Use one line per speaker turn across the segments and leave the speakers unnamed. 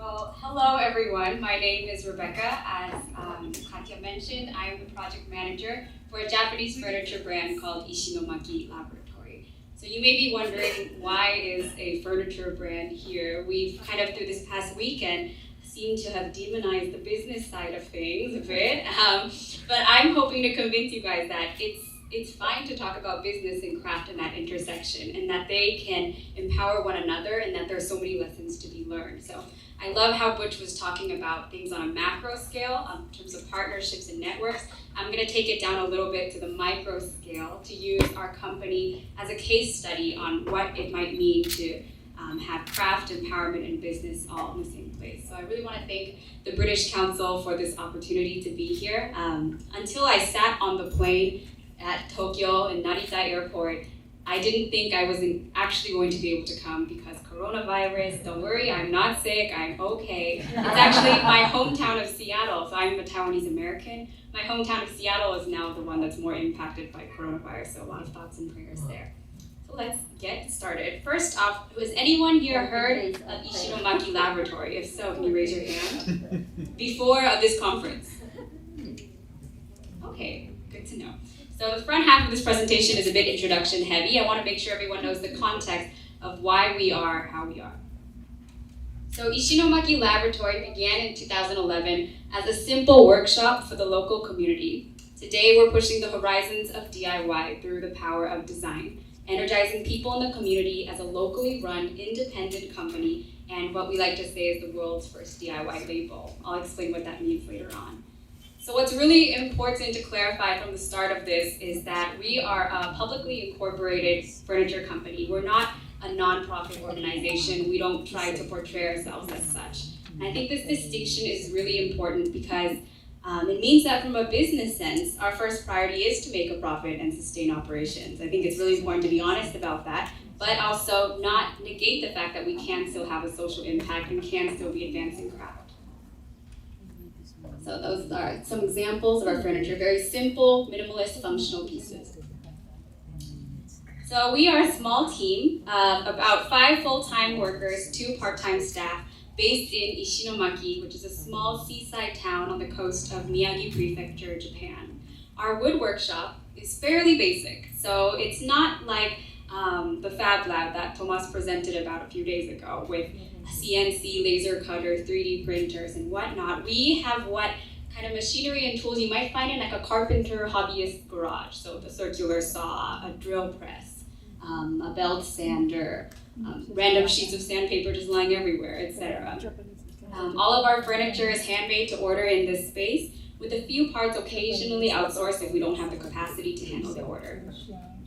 Well, hello everyone. My name is Rebekah. As Katya mentioned, I'm the project manager for a Japanese furniture brand called Ishinomaki Laboratory. So you may be wondering, why is a furniture brand here? We've kind of, through this past weekend, seemed to have demonized the business side of things a bit. But I'm hoping to convince you guys that it's fine to talk about business and craft in that intersection, and that they can empower one another, and that there's so many lessons to be learned. So I love how Butch was talking about things on a macro scale in terms of partnerships and networks. I'm going to take it down a little bit to the micro scale to use our company as a case study on what it might mean to have craft, empowerment, and business all in the same place. So I really want to thank the British Council for this opportunity to be here. Until I sat on the plane at Tokyo and Narita Airport, I didn't think I wasn't actually going to be able to come because coronavirus. Don't worry, I'm not sick, I'm okay. It's actually my hometown of Seattle, so I'm a Taiwanese American. My hometown of Seattle is now the one that's more impacted by coronavirus, so a lot of thoughts and prayers there. So let's get started. First off, has anyone here heard of Ishinomaki Laboratory? If so, can you raise your hand? Before this conference? Okay, good to know. So the front half of this presentation is a bit introduction heavy. I want to make sure everyone knows the context of why we are how we are. So Ishinomaki Laboratory began in 2011 as a simple workshop for the local community. Today we're pushing the horizons of DIY through the power of design, energizing people in the community as a locally run independent company, and what we like to say is the world's first DIY label. I'll explain what that means later on. So what's really important to clarify from the start of this is that we are a publicly incorporated furniture company. We're not a nonprofit organization. We don't try to portray ourselves as such. And I think this distinction is really important because it means that from a business sense, our first priority is to make a profit and sustain operations. I think it's really important to be honest about that, but also not negate the fact that we can still have a social impact and can still be advancing craft. So those are some examples of our furniture, very simple, minimalist, functional pieces. So we are a small team of about 5 full-time workers, 2 part-time staff, based in Ishinomaki, which is a small seaside town on the coast of Miyagi Prefecture, Japan. Our wood workshop is fairly basic, so it's not like the Fab Lab that Tomas presented about a few days ago with CNC laser cutter, 3D printers, and whatnot. We have what kind of machinery and tools you might find in like a carpenter hobbyist garage. So the circular saw, a drill press, a belt sander, random sheets of sandpaper just lying everywhere, etc. All of our furniture is handmade to order in this space, with a few parts occasionally outsourced if we don't have the capacity to handle the order.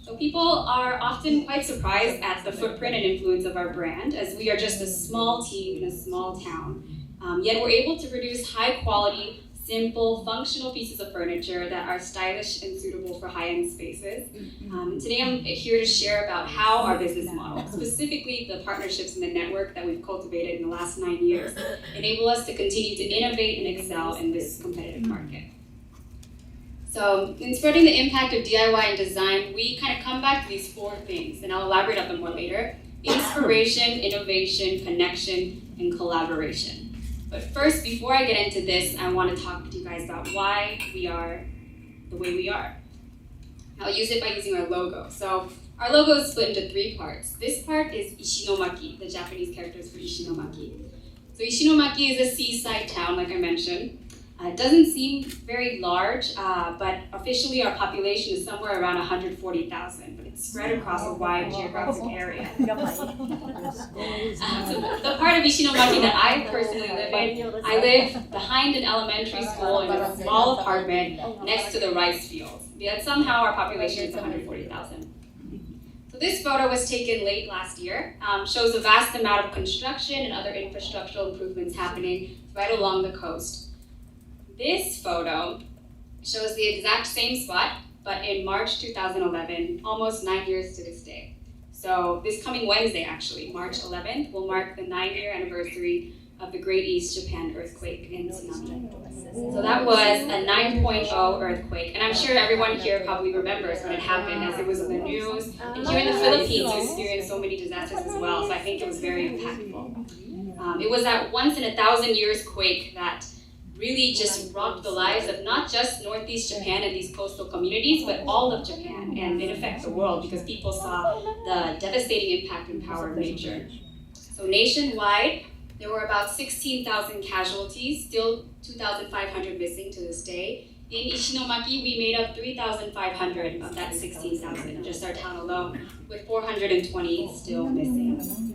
So people are often quite surprised at the footprint and influence of our brand, as we are just a small team in a small town. Yet we're able to produce high quality, simple, functional pieces of furniture that are stylish and suitable for high-end spaces. Today I'm here to share about how our business model, specifically the partnerships and the network that we've cultivated in the last 9 years, enable us to continue to innovate and excel in this competitive market. So in spreading the impact of DIY and design, we kind of come back to these 4 things, and I'll elaborate on them more later: inspiration, innovation, connection, and collaboration. But first, before I get into this, I want to talk to you guys about why we are the way we are. I'll use it by using our logo. So our logo is split into 3 parts. This part is Ishinomaki, the Japanese characters for Ishinomaki. So Ishinomaki is a seaside town, like I mentioned. It doesn't seem very large, but officially our population is somewhere around 140,000, but it's spread across a wide geographic area. So the part of Ishinomaki that I personally live in, I live behind an elementary school in a small apartment next to the rice fields. Yet somehow our population is 140,000. So this photo was taken late last year, shows a vast amount of construction and other infrastructural improvements happening right along the coast. This photo shows the exact same spot, but in March 2011, almost 9 years to this day. So this coming Wednesday, actually, March 11th, will mark the 9-year anniversary of the Great East Japan earthquake and tsunami. So that was a 9.0 earthquake, and I'm sure everyone here probably remembers when it happened, as it was in the news. And here in the Philippines, we experienced so many disasters as well, so I think it was very impactful. It was that once in a 1,000 years quake that really just rocked the lives of not just Northeast Japan and these coastal communities, but all of Japan, and in effect the world, because people saw the devastating impact and power of nature. So nationwide, there were about 16,000 casualties, still 2,500 missing to this day. In Ishinomaki, we made up 3,500 of that 16,000, just our town alone, with 420 still missing.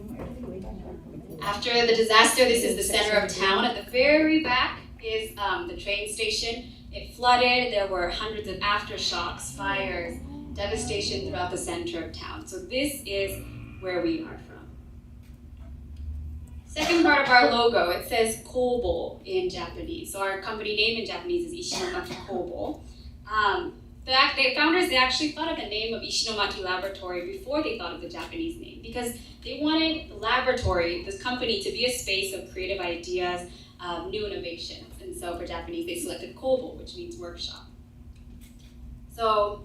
After the disaster, this is the center of town. At the very back is the train station. It flooded, there were hundreds of aftershocks, fires, devastation throughout the center of town. So this is where we are from. Second part of our logo, it says Kobo in Japanese. So our company name in Japanese is Ishinomaki Kobo. The founders, they actually thought of the name of Ishinomaki Laboratory before they thought of the Japanese name, because they wanted the laboratory, this company, to be a space of creative ideas, new innovations. And so for Japanese, they selected Kobo, which means workshop. So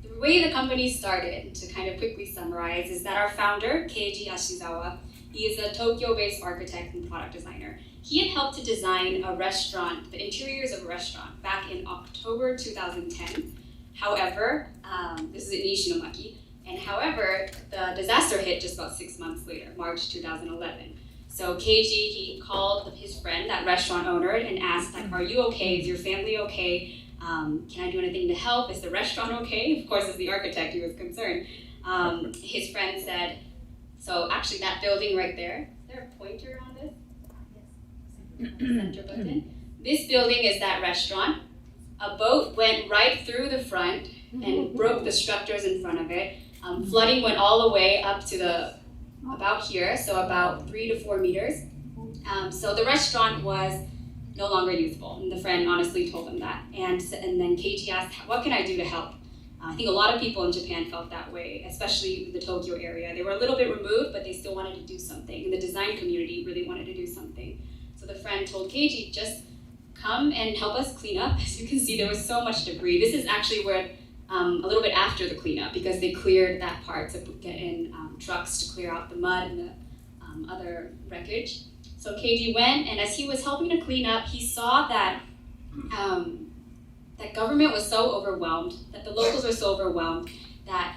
the way the company started, to kind of quickly summarize, is that our founder, Keiji Ashizawa, he is a Tokyo-based architect and product designer. He had helped to design a restaurant, the interiors of a restaurant, back in October 2010. However, this is in Ishinomaki, and however, the disaster hit just about 6 months later, March 2011. So Keiji, he called his friend, that restaurant owner, and asked, like, are you okay? Is your family okay? Can I do anything to help? Is the restaurant okay? Of course, as the architect, he was concerned. His friend said, so actually that building right there, is there a pointer on this? Yes. Center button. This building is that restaurant. A boat went right through the front and broke the structures in front of it. Flooding went all the way up to about here, so about 3 to 4 meters. So the restaurant was no longer usable, and the friend honestly told them that. And then Keiji asked, what can I do to help? I think a lot of people in Japan felt that way, especially the Tokyo area. They were a little bit removed, but they still wanted to do something. And the design community really wanted to do something. So the friend told Keiji, just come and help us clean up. As you can see, there was so much debris. This is actually where, a little bit after the cleanup, because they cleared that part to get in trucks to clear out the mud and the other wreckage. So Keiji went, and as he was helping to clean up, he saw that that government was so overwhelmed, that the locals were so overwhelmed that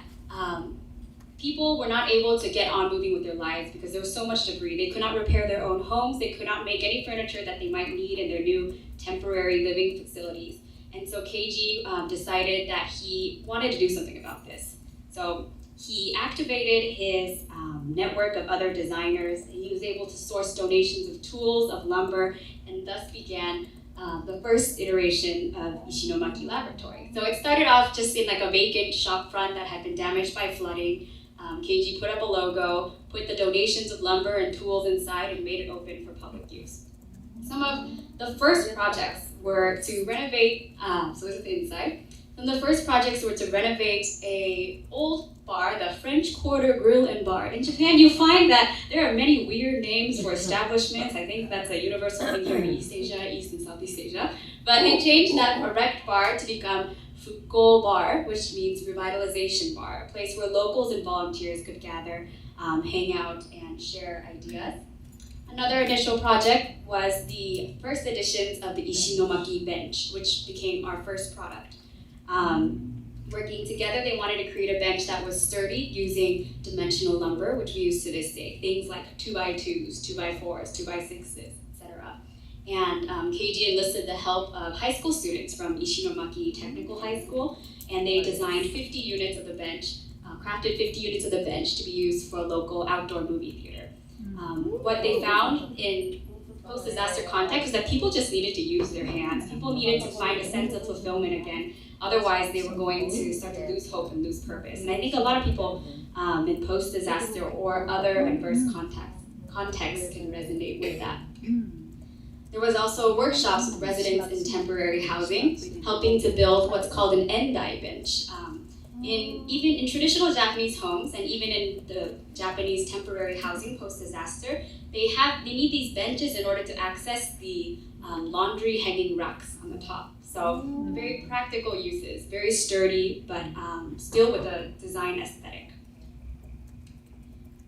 people were not able to get on moving with their lives because there was so much debris. They could not repair their own homes. They could not make any furniture that they might need in their new temporary living facilities. And so Keiji decided that he wanted to do something about this. So he activated his network of other designers, and he was able to source donations of tools, of lumber, and thus began the first iteration of Ishinomaki Laboratory. So it started off just in like a vacant shop front that had been damaged by flooding. Keiji put up a logo, put the donations of lumber and tools inside, and made it open for public use. Some of the first projects were to renovate, so this is the inside. Some of the first projects were to renovate a old bar, the French Quarter Grill and Bar. In Japan, you find that there are many weird names for establishments. I think that's a universal thing here in East Asia, East and Southeast Asia. But they changed that erect bar to become Fukko Bar, which means revitalization bar, a place where locals and volunteers could gather, hang out, and share ideas. Another initial project was the first editions of the Ishinomaki bench, which became our first product. Working together, they wanted to create a bench that was sturdy using dimensional lumber, which we use to this day. Things like 2x2s, 2x4s, 2x6s, etc. And Keiji enlisted the help of high school students from Ishinomaki Technical High School, and they designed 50 units of the bench, crafted 50 units of the bench to be used for a local outdoor movie theater. What they found in post-disaster context is that people just needed to use their hands. People needed to find a sense of fulfillment again. Otherwise, they were going to start to lose hope and lose purpose. And I think a lot of people in post-disaster or other adverse contexts can resonate with that. There was also workshops with residents in temporary housing, helping to build what's called an endai bench. Even in traditional Japanese homes, and even in the Japanese temporary housing post-disaster, they need these benches in order to access the laundry hanging racks on the top. So very practical uses, very sturdy, but still with a design aesthetic.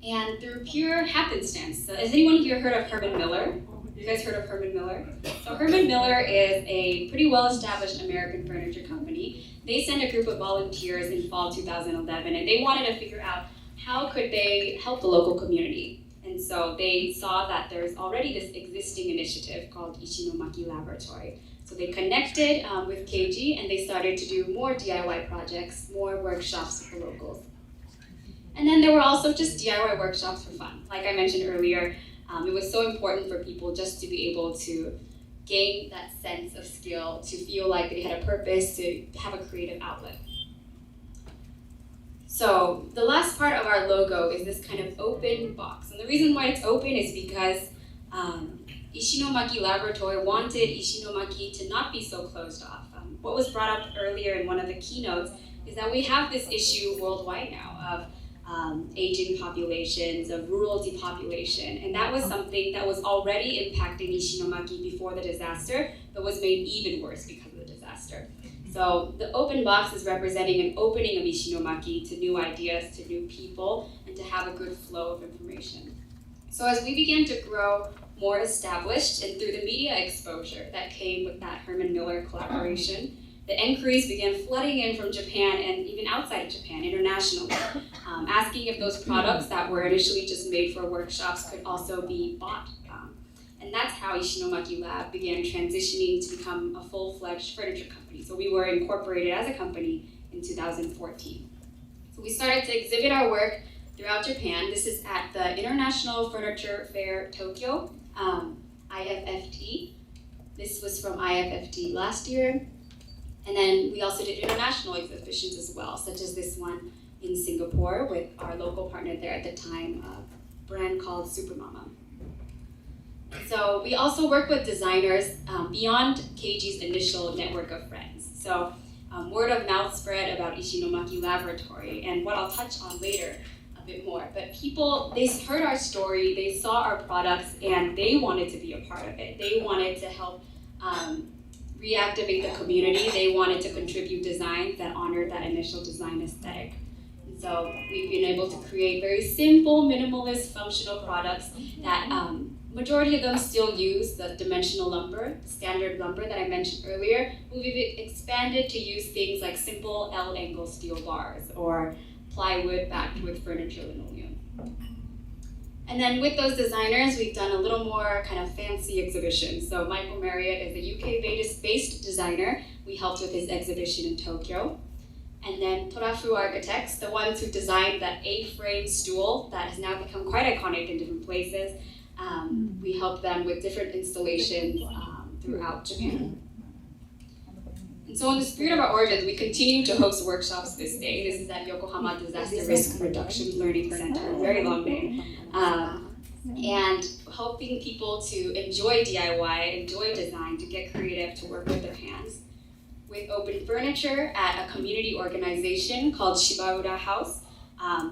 And through pure happenstance, so has anyone here heard of Herman Miller? You guys heard of Herman Miller? So Herman Miller is a pretty well-established American furniture company. They sent a group of volunteers in fall 2011, and they wanted to figure out how could they help the local community. And so they saw that there's already this existing initiative called Ishinomaki Laboratory. So they connected with KG, and they started to do more DIY projects, more workshops with the locals. And then there were also just DIY workshops for fun. Like I mentioned earlier, it was so important for people just to be able to gain that sense of skill, to feel like they had a purpose, to have a creative outlet. So the last part of our logo is this kind of open box. And the reason why it's open is because Ishinomaki Laboratory wanted Ishinomaki to not be so closed off. What was brought up earlier in one of the keynotes is that we have this issue worldwide now of aging populations, of rural depopulation, and that was something that was already impacting Ishinomaki before the disaster, but was made even worse because of the disaster. So the open box is representing an opening of Ishinomaki to new ideas, to new people, and to have a good flow of information. So as we began to grow more established, and through the media exposure that came with that Herman Miller collaboration, the inquiries began flooding in from Japan and even outside of Japan, internationally, asking if those products that were initially just made for workshops could also be bought. And that's how Ishinomaki Lab began transitioning to become a full-fledged furniture company. So we were incorporated as a company in 2014. So we started to exhibit our work throughout Japan. This is at the International Furniture Fair Tokyo, IFFT. This was from IFFT last year. And then we also did international exhibitions as well, such as this one in Singapore with our local partner there at the time, a brand called Supermama. So we also work with designers beyond KG's initial network of friends. So word of mouth spread about Ishinomaki Laboratory, and what I'll touch on later a bit more. But people, they heard our story, they saw our products, and they wanted to be a part of it. They wanted to help reactivate the community. They wanted to contribute designs that honored that initial design aesthetic. And so we've been able to create very simple, minimalist, functional products that majority of them still use the dimensional lumber, standard lumber that I mentioned earlier. We've expanded to use things like simple L-angle steel bars or plywood backed with furniture linoleum. And then with those designers, we've done a little more kind of fancy exhibitions. So Michael Marriott is a UK-based designer. We helped with his exhibition in Tokyo. And then Torafu Architects, the ones who designed that A-frame stool that has now become quite iconic in different places. We helped them with different installations throughout Japan. And so in the spirit of our origins, we continue to host workshops this day. This is at Yokohama Disaster Risk Reduction Learning Center, a very long name. And helping people to enjoy DIY, enjoy design, to get creative, to work with their hands. With open furniture at a community organization called Shibaura House.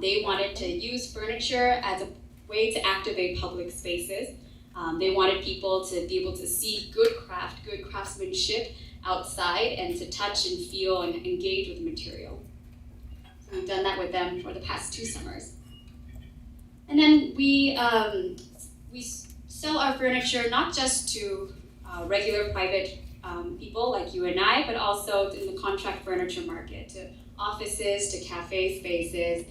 They wanted to use furniture as a way to activate public spaces. They wanted people to be able to see good craft, good craftsmanship outside, and to touch and feel and engage with the material. So we've done that with them for the past 2 summers. And then we sell our furniture not just to regular private people like you and I, but also in the contract furniture market, to offices, to cafe spaces,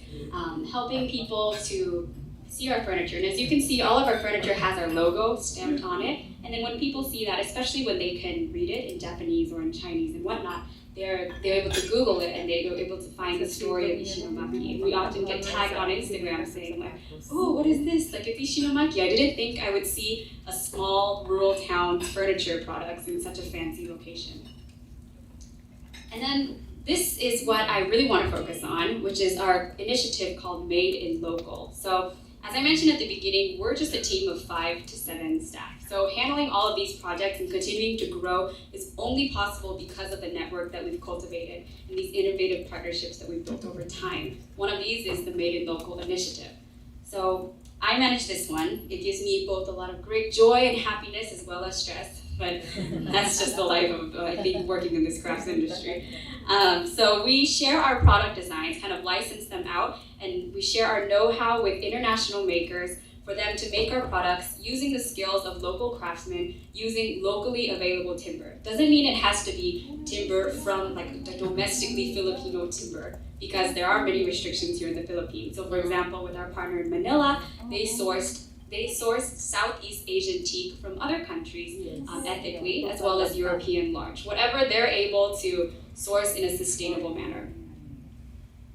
helping people to see our furniture. And as you can see, all of our furniture has our logo stamped on it. And then when people see that, especially when they can read it in Japanese or in Chinese and whatnot, they're able to Google it and they're able to find the story of Ishinomaki. And we often get tagged on Instagram saying like, oh, what is this? Like, it's Ishinomaki. I didn't think I would see a small rural town furniture products in such a fancy location. And then this is what I really want to focus on, which is our initiative called Maiden Local. So as I mentioned at the beginning, we're just a team of 5 to 7 staff. So handling all of these projects and continuing to grow is only possible because of the network that we've cultivated and these innovative partnerships that we've built over time. One of these is the Maiden Local initiative. So I manage this one. It gives me both a lot of great joy and happiness as well as stress. but that's just the life of, I think, working in this crafts industry. So we share our product designs, kind of license them out, and we share our know-how with international makers for them to make our products using the skills of local craftsmen using locally available timber. Doesn't mean it has to be timber from like the domestically Filipino timber, because there are many restrictions here in the Philippines. So for example, with our partner in Manila, they sourced Southeast Asian teak from other countries ethically, as well as European larch, whatever they're able to source in a sustainable manner.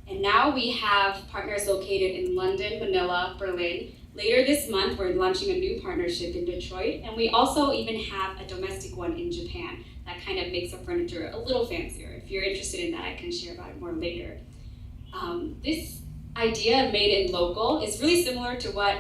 And now we have partners located in London, Manila, Berlin. Later this month, we're launching a new partnership in Detroit, and we also even have a domestic one in Japan that kind of makes our furniture a little fancier. If you're interested in that, I can share about it more later. This idea of made in local is really similar to what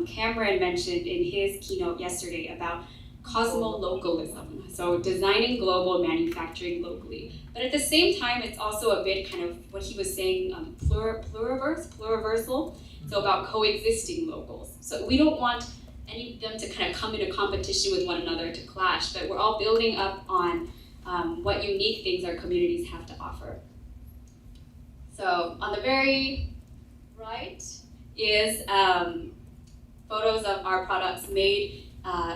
Cameron mentioned in his keynote yesterday about cosmo-localism, so designing global, manufacturing locally. But at the same time, it's also a bit kind of what he was saying, pluriversal, so about coexisting locals. So we don't want any of them to kind of come into competition with one another to clash, but we're all building up on what unique things our communities have to offer. So on the very right is photos of our products made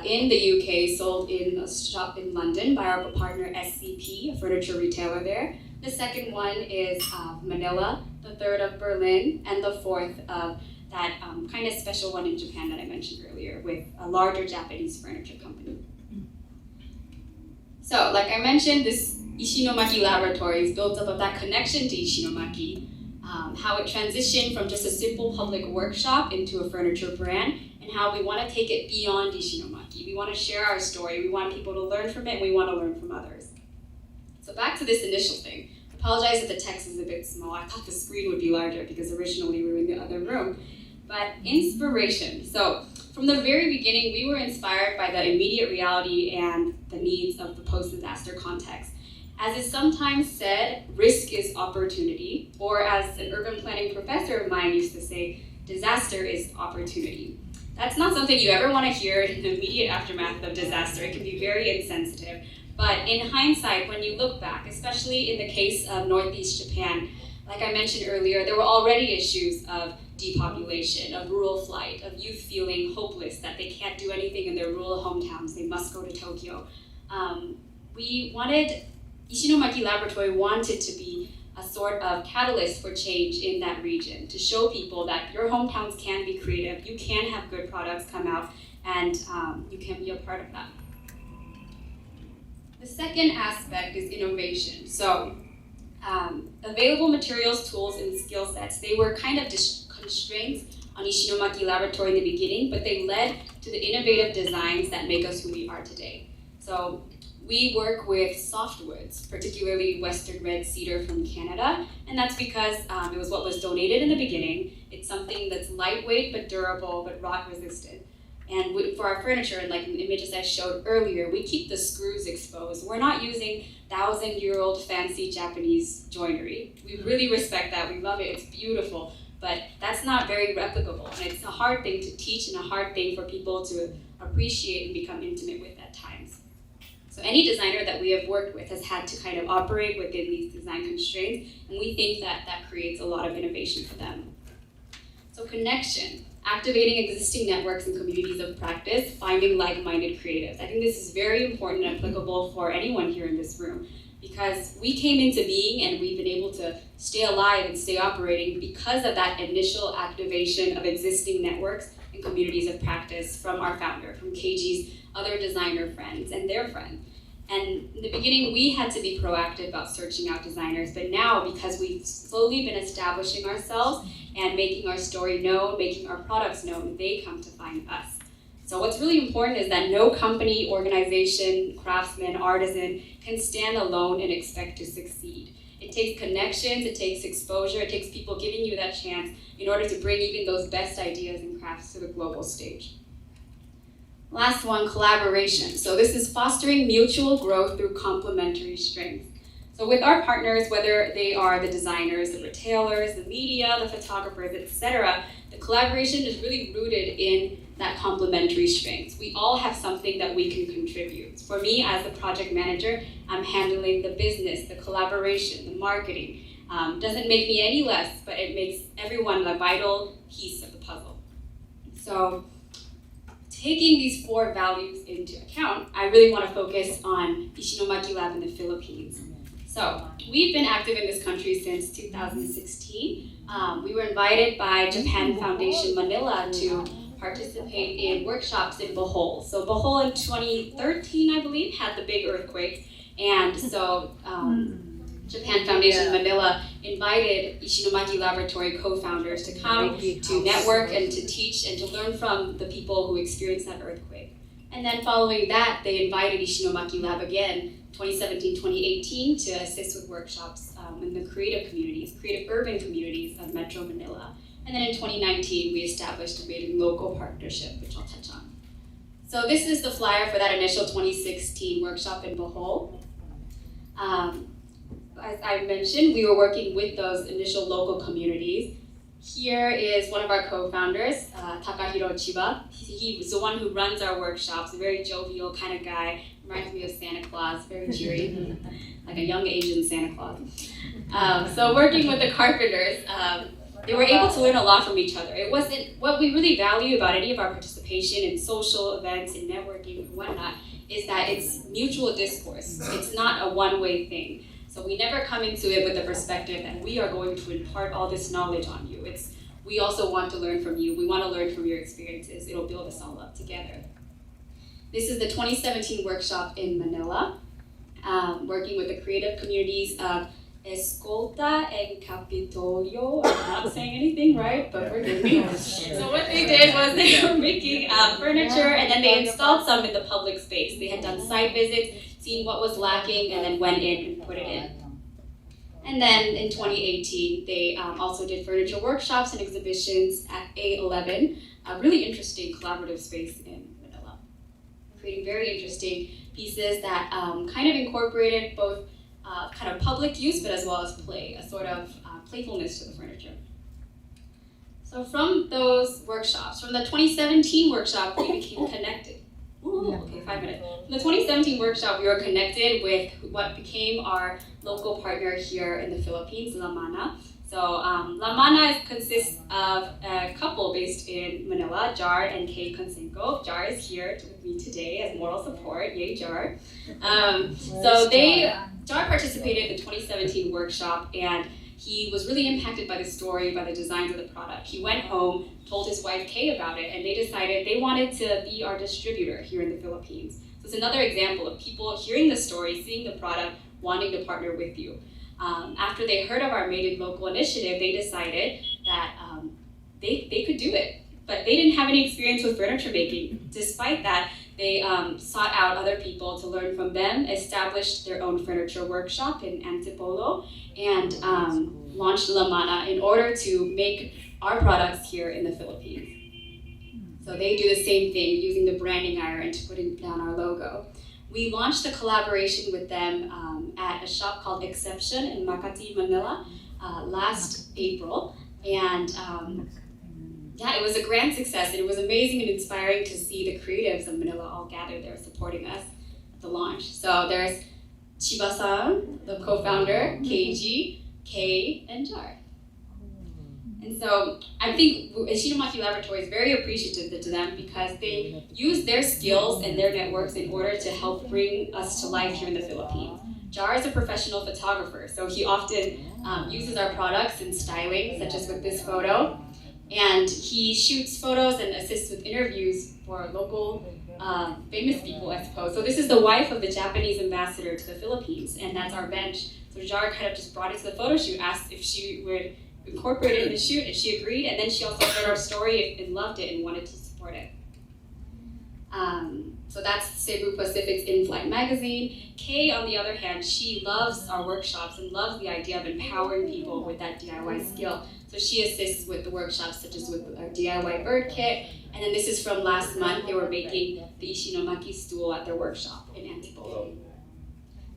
in the UK, sold in a shop in London by our partner SCP, a furniture retailer there. The second one is Manila, the third of Berlin, and the fourth of that kind of special one in Japan that I mentioned earlier with a larger Japanese furniture company. So, like I mentioned, this Ishinomaki laboratory is built up of that connection to Ishinomaki, how it transitioned from just a simple public workshop into a furniture brand, and how we want to take it beyond Ishinomaki. We want to share our story, we want people to learn from it, and we want to learn from others. So back to this initial thing. I apologize that the text is a bit small. I thought the screen would be larger because originally we were in the other room. But inspiration. So from the very beginning, we were inspired by the immediate reality and the needs of the post-disaster context. As is sometimes said, risk is opportunity, or as an urban planning professor of mine used to say, disaster is opportunity. That's not something you ever want to hear in the immediate aftermath of disaster. It can be very insensitive. But in hindsight, when you look back, especially in the case of Northeast Japan, like I mentioned earlier, there were already issues of depopulation, of rural flight, of youth feeling hopeless that they can't do anything in their rural hometowns, they must go to Tokyo. Ishinomaki Laboratory wanted to be a sort of catalyst for change in that region, to show people that your hometowns can be creative, you can have good products come out, and you can be a part of that. The second aspect is innovation. So available materials, tools, and skill sets, they were kind of constraints on Ishinomaki Laboratory in the beginning, but they led to the innovative designs that make us who we are today. So we work with softwoods, particularly Western red cedar from Canada, and that's because it was what was donated in the beginning. It's something that's lightweight but durable but rot resistant. And for our furniture, and like in the images I showed earlier, we keep the screws exposed. We're not using 1,000-year-old fancy Japanese joinery. We really respect that. We love it. It's beautiful. But that's not very replicable. And it's a hard thing to teach and a hard thing for people to appreciate and become intimate with at times. So any designer that we have worked with has had to kind of operate within these design constraints, and we think that that creates a lot of innovation for them. So connection. Activating existing networks and communities of practice, finding like-minded creatives. I think this is very important and applicable for anyone here in this room, because we came into being and we've been able to stay alive and stay operating because of that initial activation of existing networks and communities of practice from our founder, from KG's other designer friends and their friends. And in the beginning, we had to be proactive about searching out designers, but now, because we've slowly been establishing ourselves and making our story known, making our products known, they come to find us. So what's really important is that no company, organization, craftsman, artisan can stand alone and expect to succeed. It takes connections, it takes exposure, it takes people giving you that chance in order to bring even those best ideas and crafts to the global stage. Last one, collaboration. So this is fostering mutual growth through complementary strengths. So with our partners, whether they are the designers, the retailers, the media, the photographers, etc., the collaboration is really rooted in that complementary strengths. We all have something that we can contribute. For me, as the project manager, I'm handling the business, the collaboration, the marketing. Doesn't make me any less, but it makes everyone a vital piece of the puzzle. So, taking these 4 values into account, I really want to focus on Ishinomaki Lab in the Philippines. So, we've been active in this country since 2016. We were invited by Japan Foundation Manila to participate in workshops in Bohol. So Bohol in 2013, I believe, had the big earthquake. And so Japan Foundation Manila invited Ishinomaki Laboratory co-founders to come to network and to teach and to learn from the people who experienced that earthquake. And then following that, they invited Ishinomaki Lab again, 2017, 2018, to assist with workshops in the creative urban communities of Metro Manila. And then in 2019, we established a Maiden local partnership, which I'll touch on. So this is the flyer for that initial 2016 workshop in Bohol. As I mentioned, we were working with those initial local communities. Here is one of our co-founders, Takahiro Chiba. He was the one who runs our workshops, a very jovial kind of guy. Reminds me of Santa Claus, very cheery, like a young Asian Santa Claus. So working with the carpenters, they were able to learn a lot from each other. It wasn't, what we really value about any of our participation in social events and networking and whatnot is that it's mutual discourse. It's not a one-way thing. So we never come into it with the perspective that we are going to impart all this knowledge on you. We also want to learn from you. We want to learn from your experiences. It'll build us all up together. This is the 2017 workshop in Manila, working with the creative communities of Escolta and Capitolio. I'm not saying anything right, but forgive me. So what they did was they were making furniture, and then they installed some in the public space. They had done site visits, seen what was lacking, and then went in and put it in. And then in 2018, they also did furniture workshops and exhibitions at A11, a really interesting collaborative space in Manila, creating very interesting pieces that kind of incorporated both kind of public use, but as well as play, a sort of playfulness to the furniture. So from those workshops, from the 2017 workshop, we became connected. Ooh, okay, 5 minutes. From the 2017 workshop, we were connected with what became our local partner here in the Philippines, La Mana. So La Mana consists of a couple based in Manila, Jar and Kay Consenko. Jar is here with me today as moral support. Yay, Jar. Jar participated in the 2017 workshop, and he was really impacted by the story, by the designs of the product. He went home, told his wife Kay about it, and they decided they wanted to be our distributor here in the Philippines. So it's another example of people hearing the story, seeing the product, wanting to partner with you. After they heard of our Maiden local initiative, they decided that they could do it, but they didn't have any experience with furniture making. Despite that, they sought out other people to learn from them, established their own furniture workshop in Antipolo, and launched La Mana in order to make our products here in the Philippines. So they do the same thing, using the branding iron to putting down our logo. We launched a collaboration with them at a shop called Exception in Makati, Manila last April. And it was a grand success, and it was amazing and inspiring to see the creatives of Manila all gathered there supporting us at the launch. So there's Chiba-san, the co-founder, Keiji, Kay, and Jar. And so I think Ishinomaki Laboratory is very appreciative to them because they use their skills and their networks in order to help bring us to life here in the Philippines. Jar is a professional photographer, so he often uses our products in styling, such as with this photo. And he shoots photos and assists with interviews for local famous people, I suppose. So this is the wife of the Japanese ambassador to the Philippines, and that's our bench. So Jar kind of just brought it to the photo shoot, asked if she would incorporate it in the shoot, and she agreed, and then she also heard our story and loved it and wanted to support it. So that's Cebu Pacific's In-Flight magazine. Kay, on the other hand, she loves our workshops and loves the idea of empowering people with that DIY skill. So she assists with the workshops, such as with our DIY bird kit. And then this is from last month. They were making the Ishinomaki stool at their workshop in Antipolo.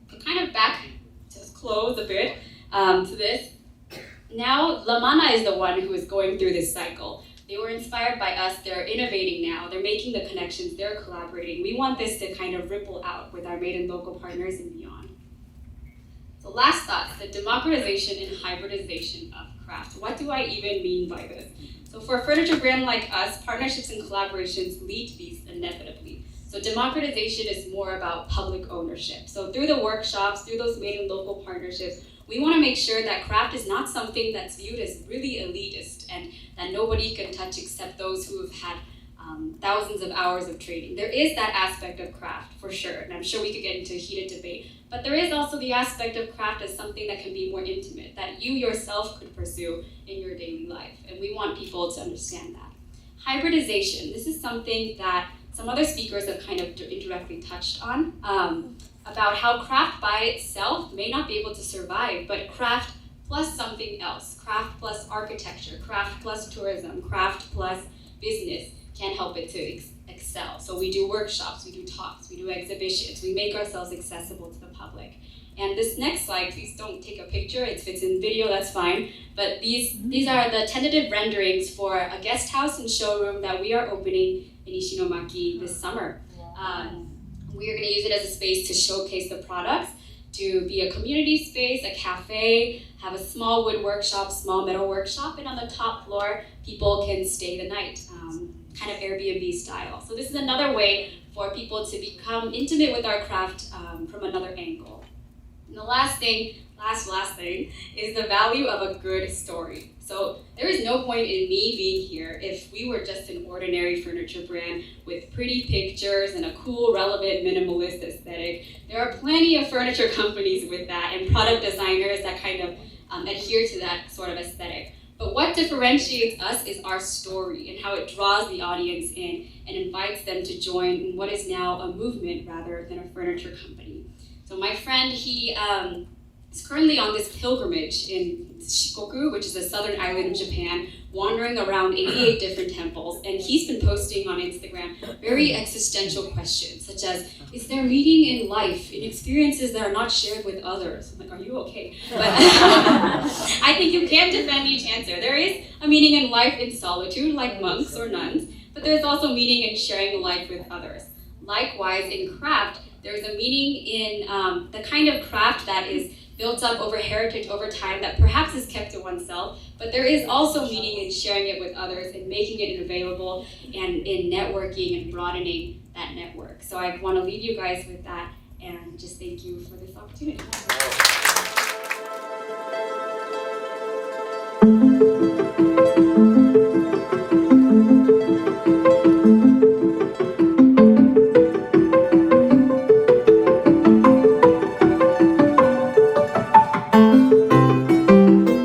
So kind of back to close a bit to this. Now, La Mana is the one who is going through this cycle. They were inspired by us, they're innovating now, they're making the connections, they're collaborating. We want this to kind of ripple out with our Maiden local partners and beyond. So last thoughts, the democratization and hybridization of craft. What do I even mean by this? So for a furniture brand like us, partnerships and collaborations lead to these inevitably. So democratization is more about public ownership. So through the workshops, through those Maiden local partnerships, we want to make sure that craft is not something that's viewed as really elitist and that nobody can touch except those who have had thousands of hours of training. There is that aspect of craft for sure, and I'm sure we could get into a heated debate, but there is also the aspect of craft as something that can be more intimate, that you yourself could pursue in your daily life, and we want people to understand that. Hybridization, this is something that some other speakers have kind of indirectly touched on, about how craft by itself may not be able to survive, but craft plus something else, craft plus architecture, craft plus tourism, craft plus business can help it to excel. So we do workshops, we do talks, we do exhibitions, we make ourselves accessible to the public. And this next slide, please don't take a picture, if it's in video, that's fine. But these are the tentative renderings for a guest house and showroom that we are opening in Ishinomaki this summer. We are going to use it as a space to showcase the products, to be a community space, a cafe, have a small wood workshop, small metal workshop, and on the top floor, people can stay the night, kind of Airbnb style. So this is another way for people to become intimate with our craft from another angle. And the last thing is the value of a good story. So there is no point in me being here if we were just an ordinary furniture brand with pretty pictures and a cool, relevant, minimalist aesthetic. There are plenty of furniture companies with that and product designers that kind of adhere to that sort of aesthetic. But what differentiates us is our story and how it draws the audience in and invites them to join in what is now a movement rather than a furniture company. So my friend, he is currently on this pilgrimage in Shikoku, which is a southern island of Japan, wandering around 88 different temples, and he's been posting on Instagram very existential questions, such as, is there meaning in life, in experiences that are not shared with others? I'm like, are you okay? But I think you can defend each answer. There is a meaning in life in solitude, like monks or nuns, but there's also meaning in sharing life with others. Likewise, in craft, there's a meaning in the kind of craft that is built up over heritage over time that perhaps is kept to oneself, but there is also meaning in sharing it with others and making it available and in networking and broadening that network. So I want to leave you guys with that and just thank you for this opportunity.